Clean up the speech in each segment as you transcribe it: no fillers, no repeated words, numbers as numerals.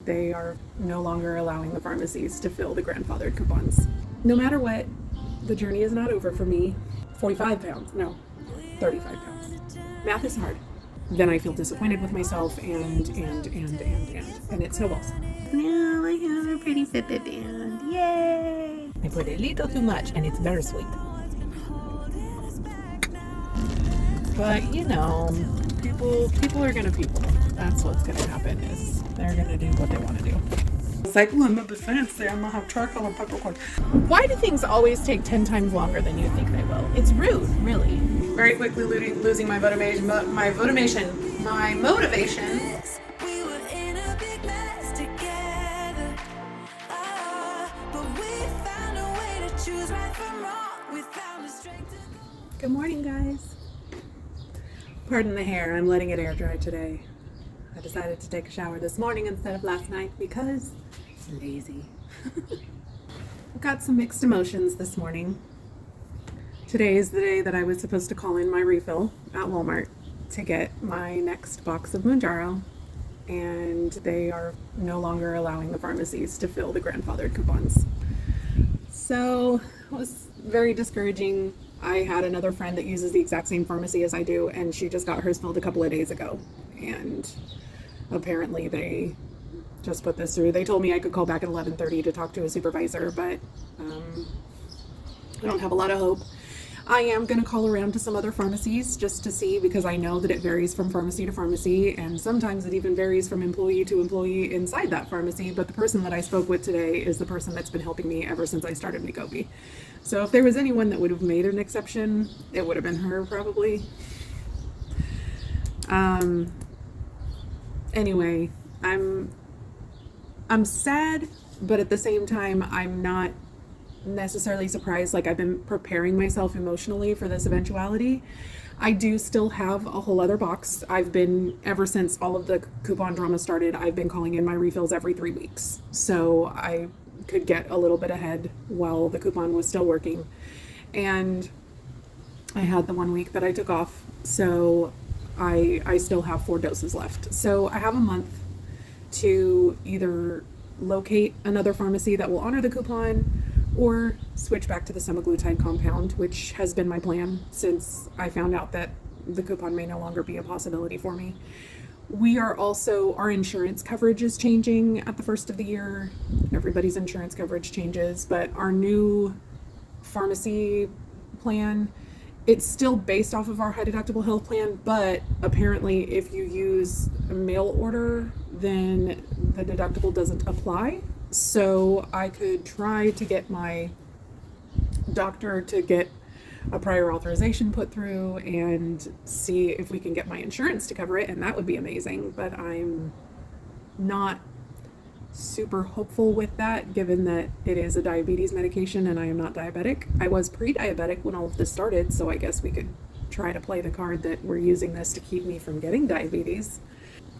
they are no longer allowing the pharmacies to fill the grandfathered coupons. No matter what, the journey is not over for me. 45 pounds, no, 35 pounds. Math is hard. Then I feel disappointed with myself and it snowballs. Now I have a pretty Fitbit band. Yay! I put a little too much and it's very sweet. But you know, people are gonna people. That's what's gonna happen is they're gonna do what they want to do. It's like, oh, I'm a bit fancy. I'm gonna have charcoal and peppercorn. Why do things always take 10 times longer than you think they will? It's rude, really. Very quickly losing my motivation. My motivation. We were in a big mess together. But we found a way to choose right from wrong. We found the strength to go. Good morning, guys. Pardon the hair, I'm letting it air dry today. I decided to take a shower this morning instead of last night because I'm lazy. I've got some mixed emotions this morning. Today is the day that I was supposed to call in my refill at Walmart to get my next box of Mounjaro, and they are no longer allowing the pharmacies to fill the grandfathered coupons. So it was very discouraging. I had another friend that uses the exact same pharmacy as I do, and she just got hers filled a couple of days ago. And apparently they just put this through. They told me I could call back at 11:30 to talk to a supervisor, but I don't have a lot of hope. I am going to call around to some other pharmacies just to see, because I know that it varies from pharmacy to pharmacy, and sometimes it even varies from employee to employee inside that pharmacy. But the person that I spoke with today is the person that's been helping me ever since I started Wegovy. So if there was anyone that would have made an exception, it would have been her probably. Anyway, I'm sad, but at the same time, I'm not necessarily surprised. Like, I've been preparing myself emotionally for this eventuality. I do still have a whole other box. I've been, ever since all of the coupon drama started, I've been calling in my refills every 3 weeks. So I could get a little bit ahead while the coupon was still working. And I had the 1 week that I took off. So I still have 4 doses left. So I have a month to either locate another pharmacy that will honor the coupon or switch back to the semaglutide compound, which has been my plan since I found out that the coupon may no longer be a possibility for me. We are also, our insurance coverage is changing at the first of the year. Everybody's insurance coverage changes, but our new pharmacy plan, it's still based off of our high deductible health plan, but apparently if you use a mail order, then the deductible doesn't apply. So I could try to get my doctor to get a prior authorization put through and see if we can get my insurance to cover it, and that would be amazing. But I'm not super hopeful with that, given that it is a diabetes medication and I am not diabetic. I was pre-diabetic when all of this started, so I guess we could try to play the card that we're using this to keep me from getting diabetes.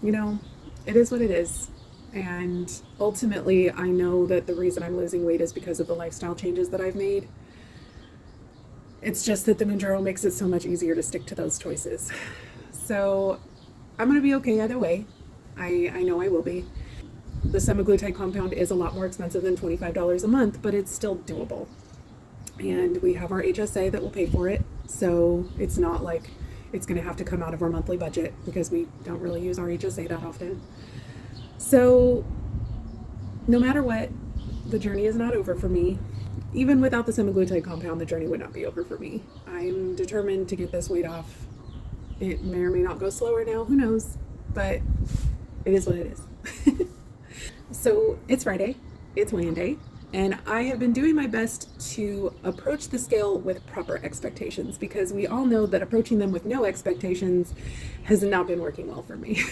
You know, it is what it is. And ultimately, I know that the reason I'm losing weight is because of the lifestyle changes that I've made. It's just that the Mounjaro makes it so much easier to stick to those choices. So I'm going to be okay either way. I know I will be. The semaglutide compound is a lot more expensive than $25 a month, but it's still doable. And we have our HSA that will pay for it. So it's not like it's going to have to come out of our monthly budget, because we don't really use our HSA that often. So no matter what, the journey is not over for me. Even without the semaglutide compound, the journey would not be over for me. I'm determined to get this weight off. It may or may not go slower now, who knows, but it is what it is. So it's Friday, it's weigh-in day, and I have been doing my best to approach the scale with proper expectations, because we all know that approaching them with no expectations has not been working well for me.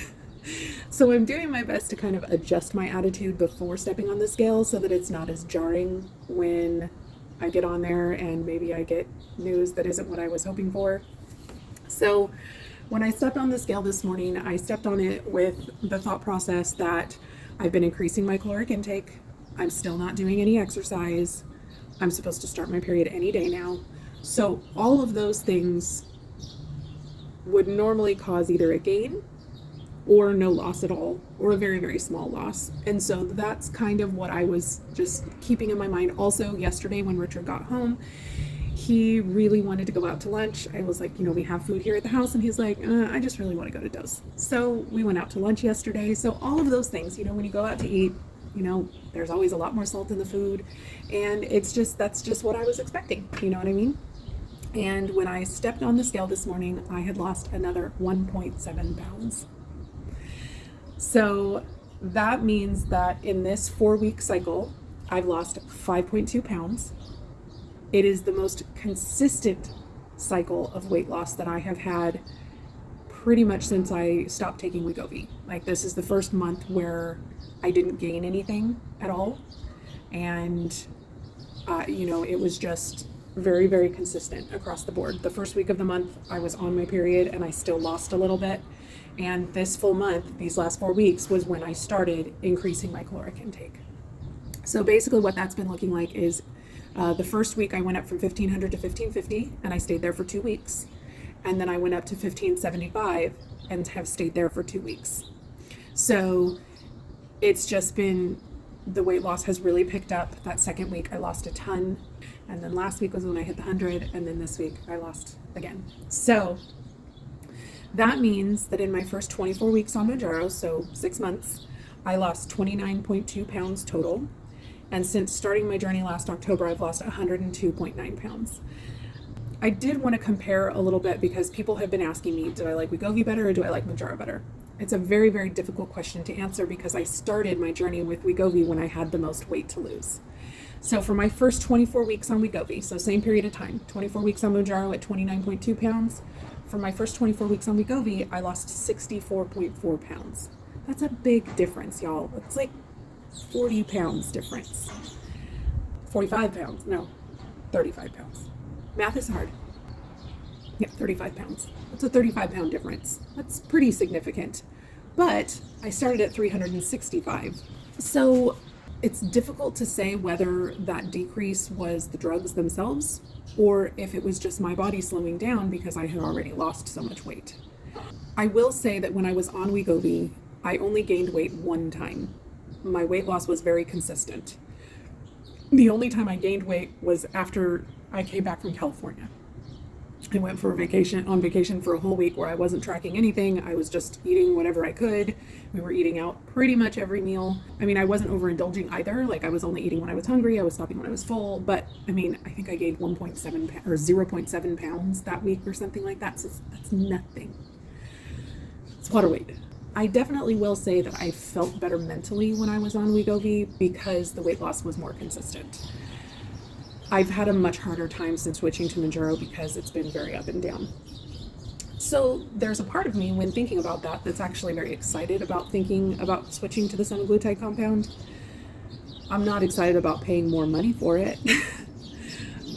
So I'm doing my best to kind of adjust my attitude before stepping on the scale so that it's not as jarring when I get on there and maybe I get news that isn't what I was hoping for. So when I stepped on the scale this morning, I stepped on it with the thought process that I've been increasing my caloric intake. I'm still not doing any exercise. I'm supposed to start my period any day now. So all of those things would normally cause either a gain or no loss at all, or a very, very small loss. And so that's kind of what I was just keeping in my mind. Also, yesterday when Richard got home, he really wanted to go out to lunch. I was like, we have food here at the house. And he's like, I just really want to go to Doe's. So we went out to lunch yesterday. So all of those things, when you go out to eat, there's always a lot more salt in the food. And that's just what I was expecting. You know what I mean? And when I stepped on the scale this morning, I had lost another 1.7 pounds. So that means that in this 4-week cycle, I've lost 5.2 pounds. It is the most consistent cycle of weight loss that I have had pretty much since I stopped taking Wegovy. Like, this is the first month where I didn't gain anything at all. And, it was just very, very consistent across the board. The first week of the month, I was on my period and I still lost a little bit. And this full month, these last 4 weeks, was when I started increasing my caloric intake. So basically what that's been looking like is the first week I went up from 1,500 to 1,550 and I stayed there for 2 weeks. And then I went up to 1,575 and have stayed there for 2 weeks. So it's just been, the weight loss has really picked up. That second week I lost a ton. And then last week was when I hit the 100. And then this week I lost again. So that means that in my first 24 weeks on Mounjaro, so 6 months, I lost 29.2 pounds total. And since starting my journey last October, I've lost 102.9 pounds. I did want to compare a little bit because people have been asking me, do I like Wegovy better or do I like Mounjaro better? It's a very, very difficult question to answer because I started my journey with Wegovy when I had the most weight to lose. So for my first 24 weeks on Wegovy, so same period of time, 24 weeks on Mounjaro at 29.2 pounds. For my first 24 weeks on Wegovy, I lost 64.4 pounds. That's a big difference, y'all. It's like 40 pounds difference. 45 pounds, no, 35 pounds. Math is hard. Yeah, 35 pounds. That's a 35 pound difference. That's pretty significant. But I started at 365. So it's difficult to say whether that decrease was the drugs themselves or if it was just my body slowing down because I had already lost so much weight. I will say that when I was on Wegovy, I only gained weight one time. My weight loss was very consistent. The only time I gained weight was after I came back from California. I went on vacation for a whole week where I wasn't tracking anything. I was just eating whatever I could. We were eating out pretty much every meal. I mean, I wasn't overindulging either. Like, I was only eating when I was hungry. I was stopping when I was full. But I mean, I think I gained 1.7 or 0.7 pounds that week or something like that. So that's nothing. It's water weight. I definitely will say that I felt better mentally when I was on Wegovy because the weight loss was more consistent. I've had a much harder time since switching to Mounjaro because it's been very up and down. So there's a part of me when thinking about that that's actually very excited about thinking about switching to the semaglutide compound. I'm not excited about paying more money for it,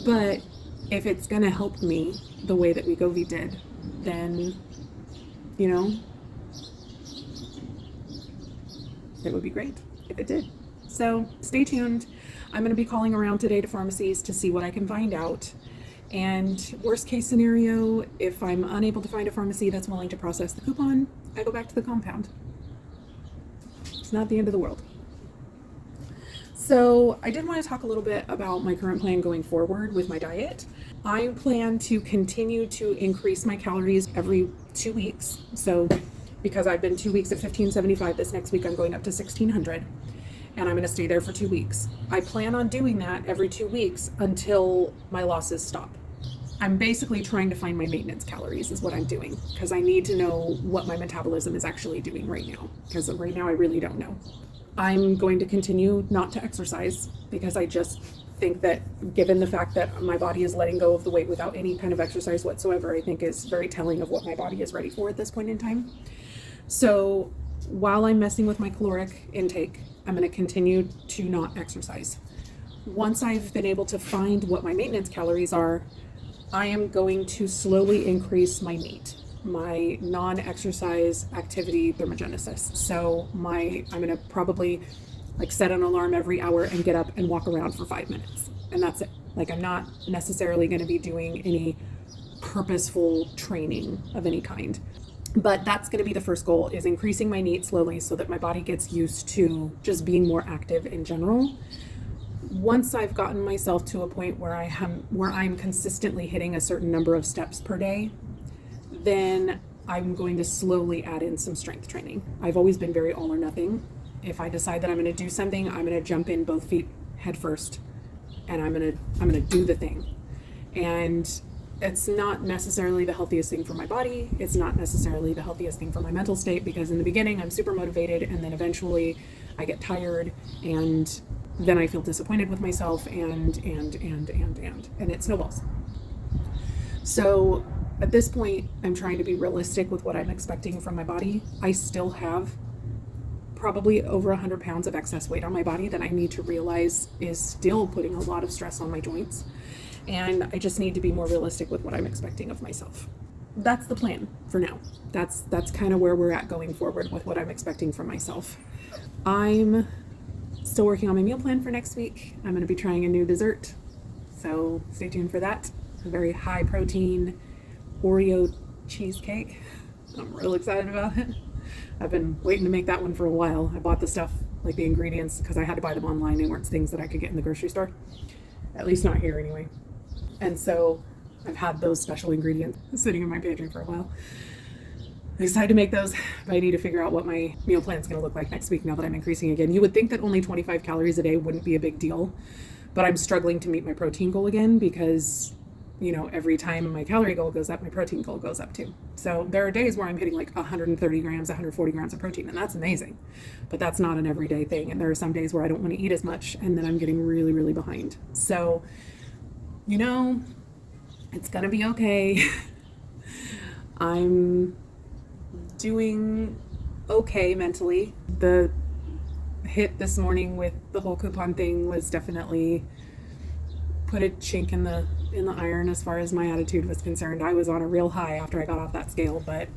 but if it's going to help me the way that Wegovy did, then, it would be great if it did. So stay tuned. I'm going to be calling around today to pharmacies to see what I can find out. And worst case scenario, if I'm unable to find a pharmacy that's willing to process the coupon, I go back to the compound. It's not the end of the world. So I did want to talk a little bit about my current plan going forward with my diet. I plan to continue to increase my calories every 2 weeks. So because I've been 2 weeks at 1,575, this next week I'm going up to 1,600. And I'm going to stay there for 2 weeks. I plan on doing that every 2 weeks until my losses stop. I'm basically trying to find my maintenance calories is what I'm doing because I need to know what my metabolism is actually doing right now because right now I really don't know. I'm going to continue not to exercise because I just think that given the fact that my body is letting go of the weight without any kind of exercise whatsoever, I think is very telling of what my body is ready for at this point in time. So while I'm messing with my caloric intake, I'm going to continue to not exercise. Once I've been able to find what my maintenance calories are, I am going to slowly increase my NEAT, my non-exercise activity thermogenesis. So I'm going to probably set an alarm every hour and get up and walk around for 5 minutes. And that's it. I'm not necessarily going to be doing any purposeful training of any kind. But that's going to be the first goal, is increasing my NEAT slowly so that my body gets used to just being more active in general. Once I've gotten myself to a point where I'm consistently hitting a certain number of steps per day, then I'm going to slowly add in some strength training. I've always been very all or nothing. If I decide that I'm going to do something, I'm going to jump in both feet head first, and I'm going to do the thing. And it's not necessarily the healthiest thing for my body. It's not necessarily the healthiest thing for my mental state, because in the beginning I'm super motivated, and then eventually I get tired, and then I feel disappointed with myself, and it snowballs. So at this point, I'm trying to be realistic with what I'm expecting from my body. I still have probably over 100 pounds of excess weight on my body that I need to realize is still putting a lot of stress on my joints. And I just need to be more realistic with what I'm expecting of myself. That's the plan for now. That's kind of where we're at going forward with what I'm expecting from myself. I'm still working on my meal plan for next week. I'm going to be trying a new dessert, so stay tuned for that. A very high protein Oreo cheesecake. I'm real excited about it. I've been waiting to make that one for a while. I bought the stuff, like the ingredients, because I had to buy them online. They weren't things that I could get in the grocery store. At least not here anyway. And so I've had those special ingredients sitting in my pantry for a while. I'm excited to make those, but I need to figure out what my meal plan is going to look like next week now that I'm increasing again. You would think that only 25 calories a day wouldn't be a big deal, but I'm struggling to meet my protein goal again because, you know, every time my calorie goal goes up, my protein goal goes up too. So there are days where I'm hitting like 130 grams, 140 grams of protein, and that's amazing, but that's not an everyday thing. And there are some days where I don't want to eat as much, and then I'm getting really, really behind. So, you know, it's going to be okay. I'm doing okay mentally. The hit this morning with the whole coupon thing was definitely put a chink in the iron as far as my attitude was concerned. I was on a real high after I got off that scale, but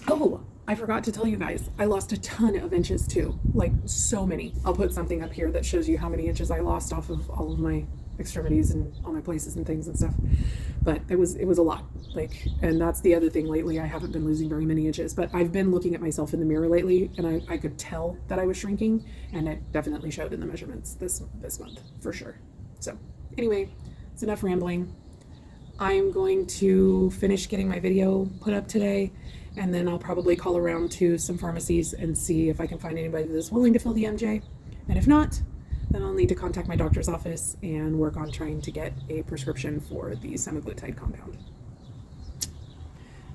oh, I forgot to tell you guys, I lost a ton of inches too, like so many. I'll put something up here that shows you how many inches I lost off of all of my extremities and all my places and things and stuff. But it was a lot, like, and that's the other thing lately. I haven't been losing very many inches, but I've been looking at myself in the mirror lately, and I could tell that I was shrinking, and it definitely showed in the measurements this month for sure. So anyway, it's enough rambling. I'm going to finish getting my video put up today, and then I'll probably call around to some pharmacies and see if I can find anybody that's willing to fill the MJ. And if not, then I'll need to contact my doctor's office and work on trying to get a prescription for the semaglutide compound.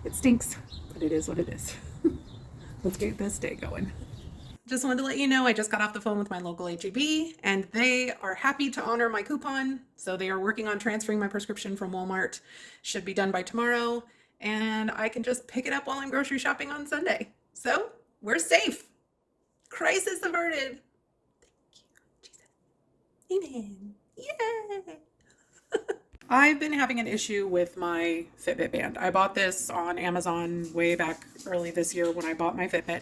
It stinks, but it is what it is. Let's get this day going. Just wanted to let you know I just got off the phone with my local HEB, and they are happy to honor my coupon. So they are working on transferring my prescription from Walmart. Should be done by tomorrow, and I can just pick it up while I'm grocery shopping on Sunday. So we're safe. Crisis averted. Amen. Yay! I've been having an issue with my Fitbit band. I bought this on Amazon way back early this year when I bought my Fitbit,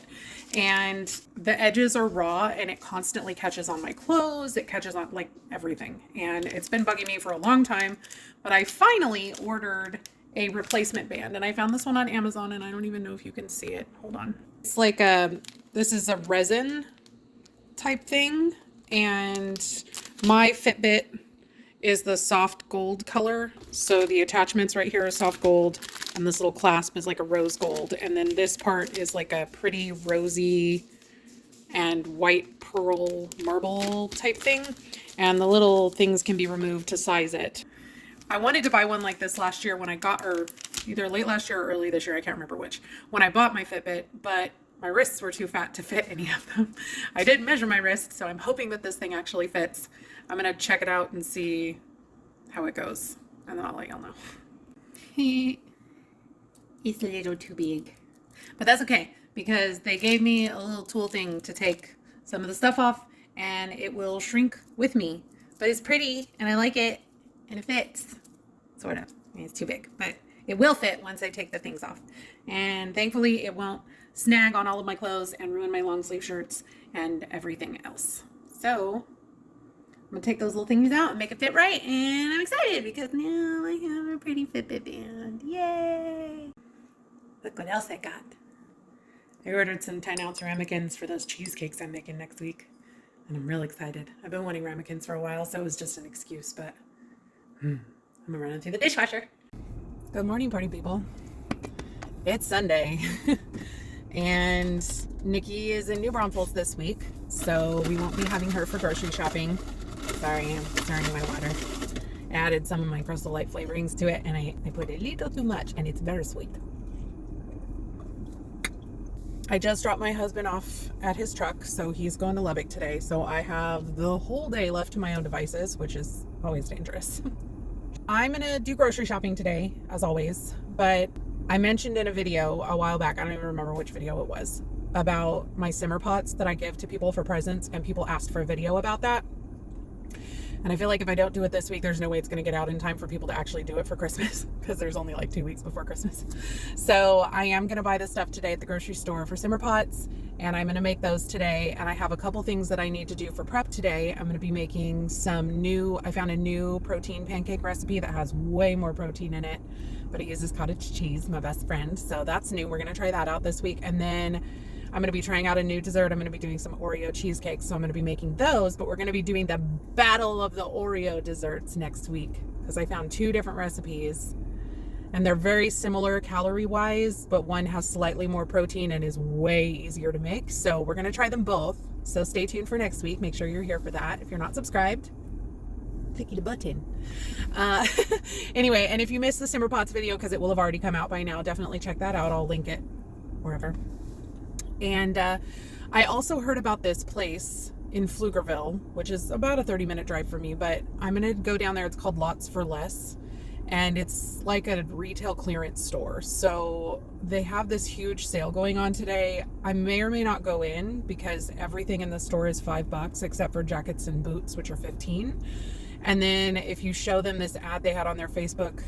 and the edges are raw and it constantly catches on my clothes. It catches on like everything, and it's been bugging me for a long time, but I finally ordered a replacement band, and I found this one on Amazon, and I don't even know if you can see it. Hold on. It's like this is a resin type thing, and my Fitbit is the soft gold color. So the attachments right here are soft gold, and this little clasp is like a rose gold. And then this part is like a pretty rosy and white pearl marble type thing. And the little things can be removed to size it. I wanted to buy one like this last year when I got, or either late last year or early this year, I can't remember which, when I bought my Fitbit, but my wrists were too fat to fit any of them. I did measure my wrists, so I'm hoping that this thing actually fits. I'm going to check it out and see how it goes, and then I'll let y'all know. It's a little too big. But that's okay, because they gave me a little tool thing to take some of the stuff off, and it will shrink with me. But it's pretty, and I like it, and it fits. Sort of. I mean, it's too big, but it will fit once I take the things off. And thankfully, it won't snag on all of my clothes and ruin my long sleeve shirts and everything else. So I'm gonna take those little things out and make it fit right, and I'm excited because now I have a pretty Fitbit band. Yay! Look what else I got. I ordered some 10-ounce ramekins for those cheesecakes I'm making next week. And I'm real excited. I've been wanting ramekins for a while, so it was just an excuse, but I'm gonna run it through the dishwasher. Good morning, party people. It's Sunday. And Nikki is in New Braunfels this week, so we won't be having her for grocery shopping. Sorry, I'm stirring my water. I added some of my Crystal Light flavorings to it, and I put a little too much, and it's very sweet. I just dropped my husband off at his truck, so he's going to Lubbock today. So I have the whole day left to my own devices, which is always dangerous. I'm going to do grocery shopping today, as always, but I mentioned in a video a while back, I don't even remember which video it was, about my simmer pots that I give to people for presents, and people asked for a video about that. And I feel like if I don't do it this week, there's no way it's going to get out in time for people to actually do it for Christmas, because there's only like 2 weeks before Christmas. So I am going to buy this stuff today at the grocery store for simmer pots, and I'm going to make those today. And I have a couple things that I need to do for prep today. I'm going to be making I found a new protein pancake recipe that has way more protein in it, but it uses cottage cheese, my best friend. So that's new. We're going to try that out this week. And then I'm going to be trying out a new dessert. I'm going to be doing some Oreo cheesecakes. So I'm going to be making those, but we're going to be doing the battle of the Oreo desserts next week, because I found 2 different recipes and they're very similar calorie wise, but one has slightly more protein and is way easier to make. So we're going to try them both. So stay tuned for next week. Make sure you're here for that. If you're not subscribed, click the button. Anyway, and if you missed the Simmer Pots video, because it will have already come out by now, definitely check that out. I'll link it wherever. And I also heard about this place in Pflugerville, which is about a 30-minute drive for me, but I'm going to go down there. It's called Lots for Less, and it's like a retail clearance store. So they have this huge sale going on today. I may or may not go in, because everything in the store is $5 except for jackets and boots, which are $15. And then if you show them this ad they had on their Facebook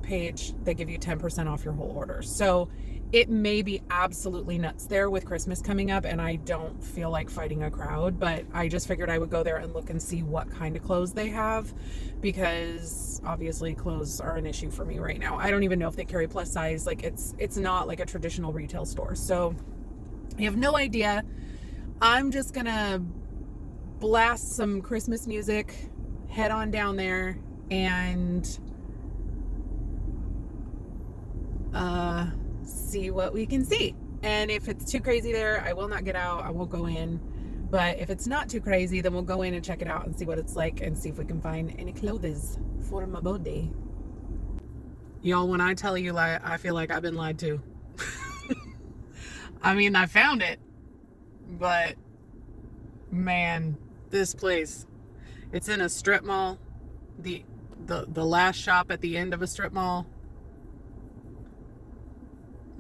page, they give you 10% off your whole order. So it may be absolutely nuts there with Christmas coming up, and I don't feel like fighting a crowd, but I just figured I would go there and look and see what kind of clothes they have, because obviously clothes are an issue for me right now. I don't even know if they carry plus size. Like it's not like a traditional retail store. So I have no idea. I'm just gonna blast some Christmas music, head on down there, and see what we can see. And if it's too crazy there, I will not get out. I won't go in. But if it's not too crazy, then we'll go in and check it out and see what it's like, and see if we can find any clothes for my body. Y'all, when I tell you, I feel like I've been lied to. I mean, I found it, but man, this place, it's in a strip mall, the last shop at the end of a strip mall.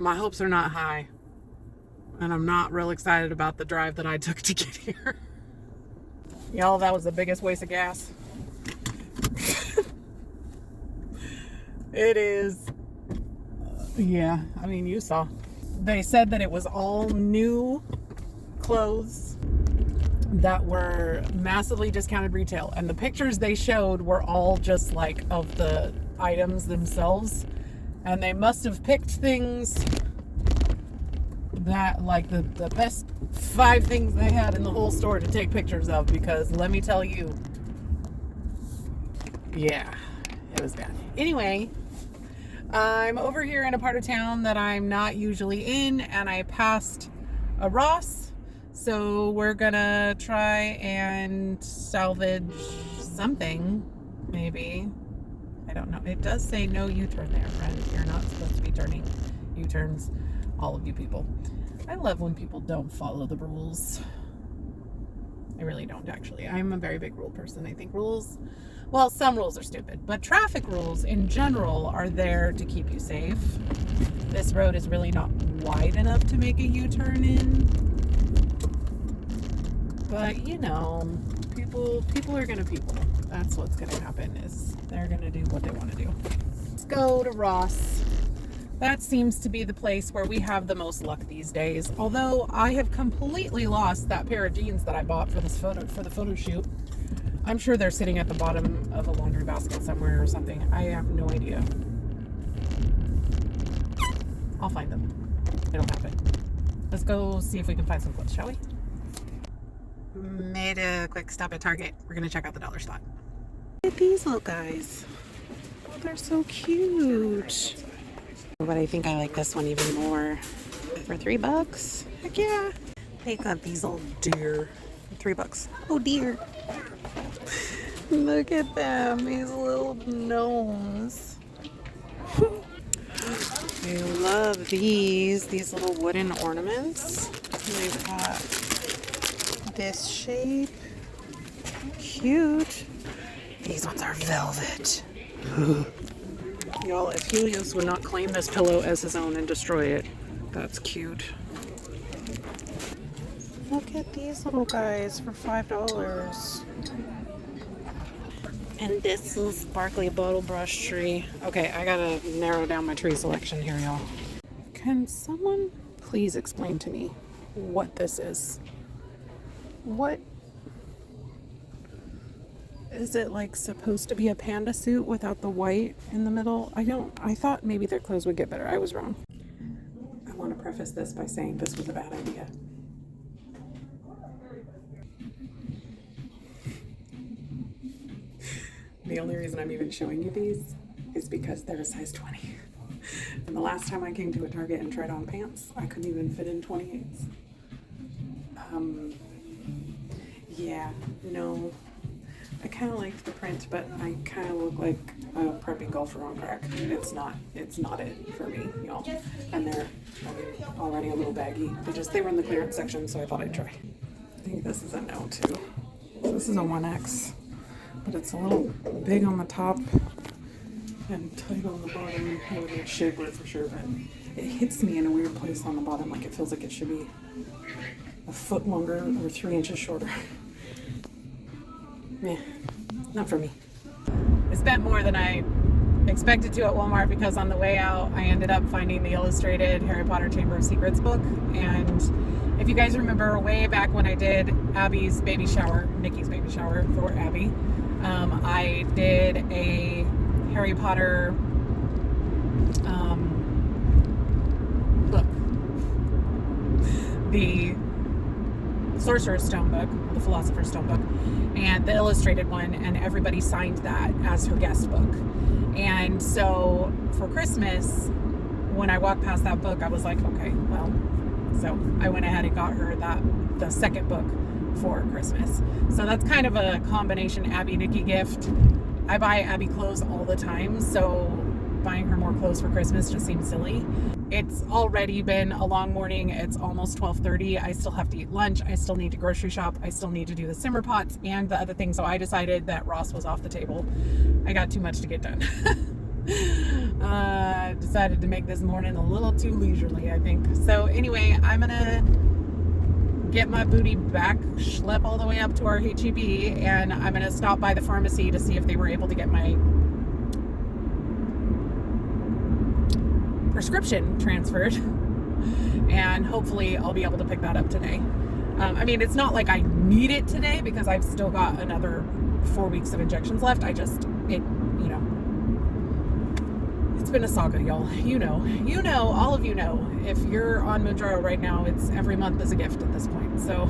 My hopes are not high, and I'm not real excited about the drive that I took to get here. Y'all, that was the biggest waste of gas. It is. Yeah, I mean, you saw. They said that it was all new clothes that were massively discounted retail, and the pictures they showed were all just like of the items themselves. And they must have picked things that, like, the best 5 things they had in the whole store to take pictures of, because let me tell you, yeah, it was bad. Anyway, I'm over here in a part of town that I'm not usually in, and I passed a Ross, so we're gonna try and salvage something, maybe. I don't know. It does say no U-turn there, friend. You're not supposed to be turning U-turns, all of you people. I love when people don't follow the rules. I really don't, actually. I'm a very big rule person. I think rules, well, some rules are stupid, but traffic rules in general are there to keep you safe. This road is really not wide enough to make a U-turn in. But, you know, people are gonna people. That's what's gonna happen, is they're gonna do what they want to do. Let's go to Ross. That seems to be the place where we have the most luck these days. Although I have completely lost that pair of jeans that I bought for the photo shoot. I'm sure they're sitting at the bottom of a laundry basket somewhere or something. I have no idea. I'll find them. It'll happen. Let's go see if we can find some clothes, shall we? Made a quick stop at Target. We're gonna check out the dollar spot. Look at these little guys. Oh, they're so cute. But I think I like this one even more. For $3? Heck yeah. They got these little deer. $3. Oh dear. Look at them, these little gnomes. I love these little wooden ornaments. They've got this shape. Cute. These ones are velvet. Y'all, if Helios would not claim this pillow as his own and destroy it, that's cute. Look at these little guys for $5. And this little sparkly bottle brush tree. Okay, I gotta narrow down my tree selection here, y'all. Can someone please explain to me what this is? What is it, like supposed to be a panda suit without the white in the middle? I thought maybe their clothes would get better. I was wrong. I want to preface this by saying this was a bad idea. The only reason I'm even showing you these is because they're a size 20. And the last time I came to a Target and tried on pants, I couldn't even fit in 28s. Yeah, no. I kind of liked the print, but I kind of look like a preppy golfer on crack. It's not it for me, y'all. And they're already a little baggy. They were in the clearance section, so I thought I'd try. I think this is a no too. This is a 1X, but it's a little big on the top and tight on the bottom. I would need shapewear for sure, but it hits me in a weird place on the bottom. Like it feels like it should be a foot longer or 3 inches shorter. Yeah, not for me. I spent more than I expected to at Walmart because on the way out I ended up finding the illustrated Harry Potter Chamber of Secrets book. And if you guys remember way back when I did Abby's baby shower, Nikki's baby shower for Abby, I did a Harry Potter book. The Sorcerer's Stone book, the Philosopher's Stone book, and the illustrated one, and everybody signed that as her guest book. And so for Christmas, when I walked past that book, I was like, okay, well, so I went ahead and got her the second book for Christmas. So that's kind of a combination Abby Nikki gift. I buy Abby clothes all the time, so buying her more clothes for Christmas just seems silly. It's already been a long morning. It's almost 12:30. I still have to eat lunch. I still need to grocery shop. I still need to do the simmer pots and the other things. So I decided that Ross was off the table. I got too much to get done. Decided to make this morning a little too leisurely, I think. So anyway, I'm gonna get my booty back, schlep all the way up to our HEB, and I'm gonna stop by the pharmacy to see if they were able to get my prescription transferred, and hopefully I'll be able to pick that up today. I mean, it's not like I need it today because I've still got another 4 weeks of injections left. It's been a saga, y'all. You know, all of you know, if you're on Mounjaro right now, it's every month is a gift at this point. So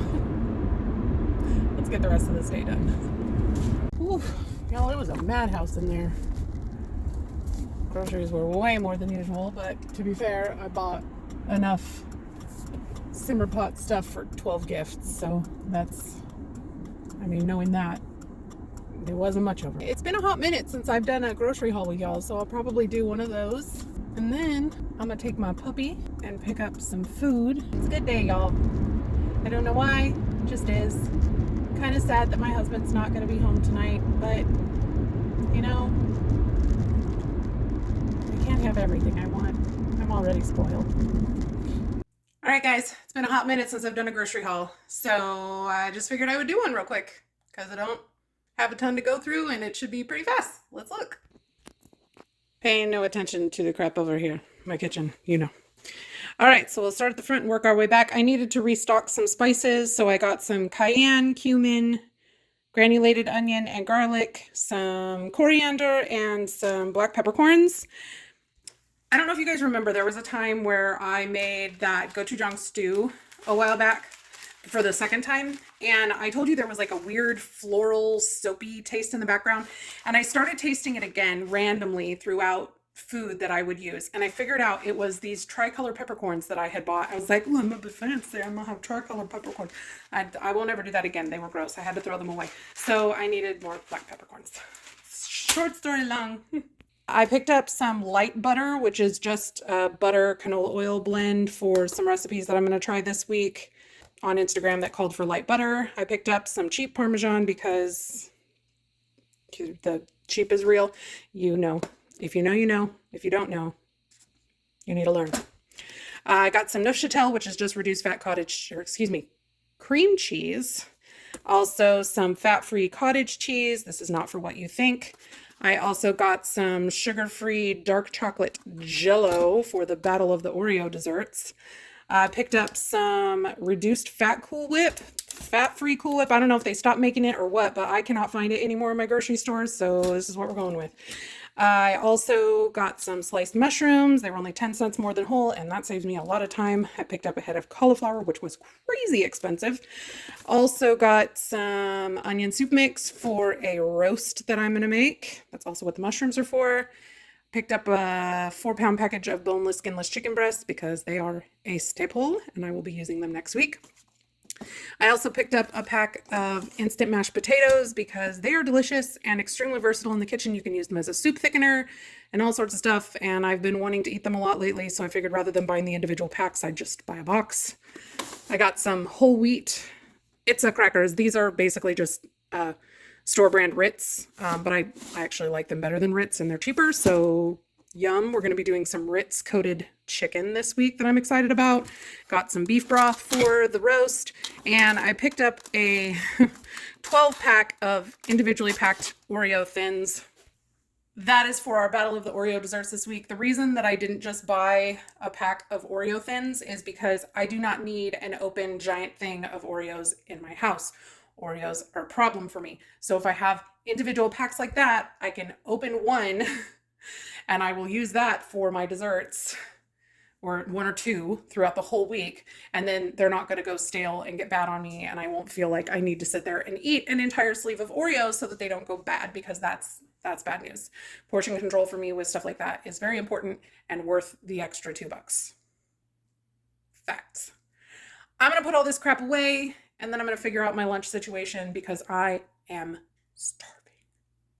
let's get the rest of this day done. Oof, y'all, it was a madhouse in there. Groceries were way more than usual, but to be fair, I bought enough simmer pot stuff for 12 gifts, so knowing that, there wasn't much over it. It's been a hot minute since I've done a grocery haul with y'all, so I'll probably do one of those, and then I'm gonna take my puppy and pick up some food. It's a good day, y'all. I don't know why, it just is. Kind of sad that my husband's not gonna be home tonight, but I can't have everything I want. I'm already spoiled. All right, guys, it's been a hot minute since I've done a grocery haul, so I just figured I would do one real quick because I don't have a ton to go through and it should be pretty fast. Let's look. Paying no attention to the crap over here, my kitchen, All right, so we'll start at the front and work our way back. I needed to restock some spices, so I got some cayenne, cumin, granulated onion and garlic, some coriander, and some black peppercorns. I don't know if you guys remember, there was a time where I made that gochujang stew a while back for the second time, and I told you there was like a weird floral soapy taste in the background, and I started tasting it again randomly throughout food that I would use, and I figured out it was these tricolor peppercorns that I had bought. I was like, oh, I'm a bit fancy, I'm gonna have tricolor peppercorns. I won't ever do that again. They were gross. I had to throw them away, so I needed more black peppercorns. Short story long. I picked up some light butter, which is just a butter canola oil blend for some recipes that I'm going to try this week on Instagram that called for light butter. I picked up some cheap Parmesan because the cheap is real. You know. If you know, you know. If you don't know, you need to learn. I got some Neufchâtel, which is just reduced fat cottage, or excuse me, cream cheese. Also some fat-free cottage cheese. This is not for what you think. I also got some sugar-free dark chocolate Jello for the Battle of the Oreo desserts. I picked up some reduced fat Cool Whip, fat-free Cool Whip. I don't know if they stopped making it or what, but I cannot find it anymore in my grocery stores, so this is what we're going with. I also got some sliced mushrooms. They were only 10 cents more than whole, and that saves me a lot of time. I picked up a head of cauliflower, which was crazy expensive. Also got some onion soup mix for a roast that I'm going to make. That's also what the mushrooms are for. Picked up a 4-pound package of boneless, skinless chicken breasts because they are a staple, and I will be using them next week. I also picked up a pack of instant mashed potatoes because they are delicious and extremely versatile in the kitchen. You can use them as a soup thickener and all sorts of stuff, and I've been wanting to eat them a lot lately, so I figured rather than buying the individual packs, I'd just buy a box. I got some whole wheat Itza crackers. These are basically just store brand Ritz, but I actually like them better than Ritz, and they're cheaper, so yum. We're going to be doing some Ritz coated chicken this week that I'm excited about. Got some beef broth for the roast, and I picked up a 12 pack of individually packed Oreo thins. That is for our Battle of the Oreo desserts this week. The reason that I didn't just buy a pack of Oreo thins is because I do not need an open giant thing of Oreos in my house. Oreos are a problem for me. So if I have individual packs like that, I can open one and I will use that for my desserts, or one or two throughout the whole week. And then they're not going to go stale and get bad on me. And I won't feel like I need to sit there and eat an entire sleeve of Oreos so that they don't go bad, because that's bad news. Portion control for me with stuff like that is very important and worth the extra $2. Facts. I'm going to put all this crap away, and then I'm going to figure out my lunch situation because I am starving.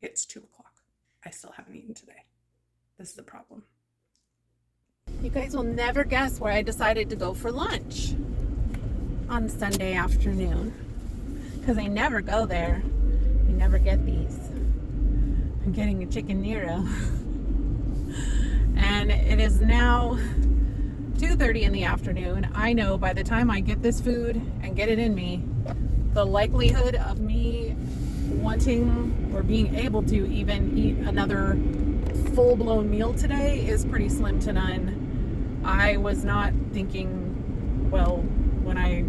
It's 2 o'clock. I still haven't eaten today. This is a problem. You guys will never guess where I decided to go for lunch on Sunday afternoon, because I never go there. You never get these. I'm getting a chicken Nero. And it is now 2:30 in the afternoon. I know by the time I get this food and get it in me, the likelihood of me wanting or being able to even eat another full-blown meal today is pretty slim to none. I was not thinking, well, when I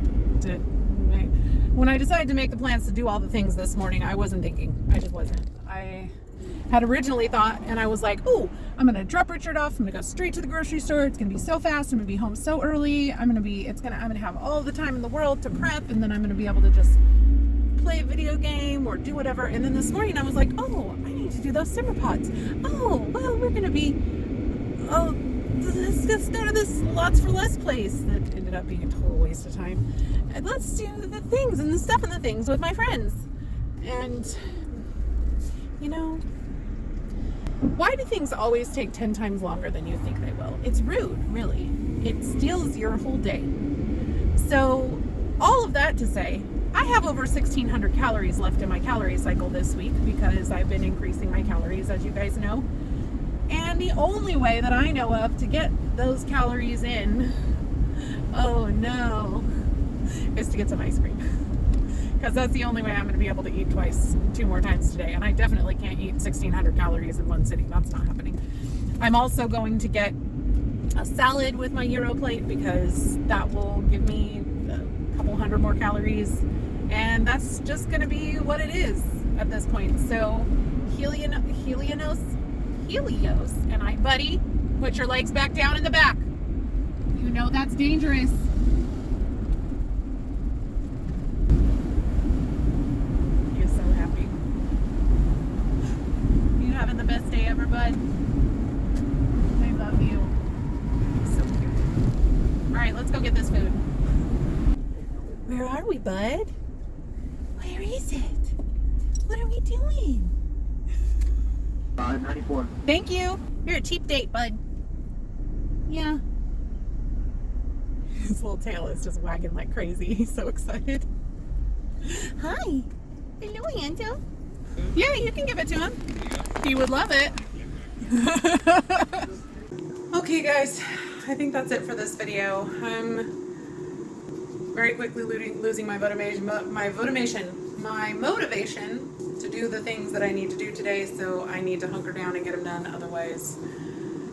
decided to make the plans to do all the things this morning, I wasn't thinking. I just wasn't. I had originally thought, and I was like, oh, I'm gonna drop Richard off. I'm gonna go straight to the grocery store. It's gonna be so fast. I'm gonna be home so early. I'm gonna have all the time in the world to prep, and then I'm gonna be able to just play a video game or do whatever. And then this morning I was like, oh, I need to do those simmer pots. Oh, well, let's just go to this Lots for Less place that ended up being a total waste of time. And let's do the things and the stuff and the things with my friends. And, you know, why do things always take 10 times longer than you think they will? It's rude, really. It steals your whole day. So, all of that to say, I have over 1,600 calories left in my calorie cycle this week because I've been increasing my calories, as you guys know. And the only way that I know of to get those calories in, oh no, is to get some ice cream. Because that's the only way I'm going to be able to eat 2 more times today. And I definitely can't eat 1,600 calories in one sitting. That's not happening. I'm also going to get a salad with my Euro plate because that will give me a couple hundred more calories. And that's just going to be what it is at this point. So Helios and I, buddy, Put your legs back down in the back. You know that's dangerous. He is so happy. You having the best day ever, bud? I love you. So cute. All right, let's go get this food. Where are we, bud? Where is it? What are we doing? 94. Thank you. You're a cheap date, bud. Yeah. His little tail is just wagging like crazy. He's so excited. Hi. Hello, Anto. Yeah, you can give it to him. He would love it. Okay, guys. I think that's it for this video. I'm very quickly losing my motivation to do the things that I need to do today, so I need to hunker down and get them done. Otherwise,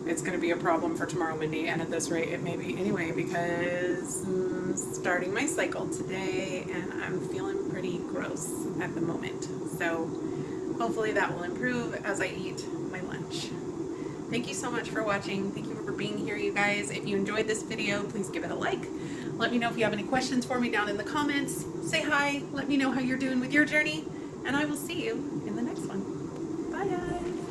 it's going to be a problem for tomorrow, Mindy, and at this rate, it may be anyway, because I'm starting my cycle today, and I'm feeling pretty gross at the moment. So hopefully that will improve as I eat my lunch. Thank you so much for watching. Thank you for being here, you guys. If you enjoyed this video, please give it a like. Let me know if you have any questions for me down in the comments. Say hi. Let me know how you're doing with your journey. And I will see you in the next one. Bye, guys.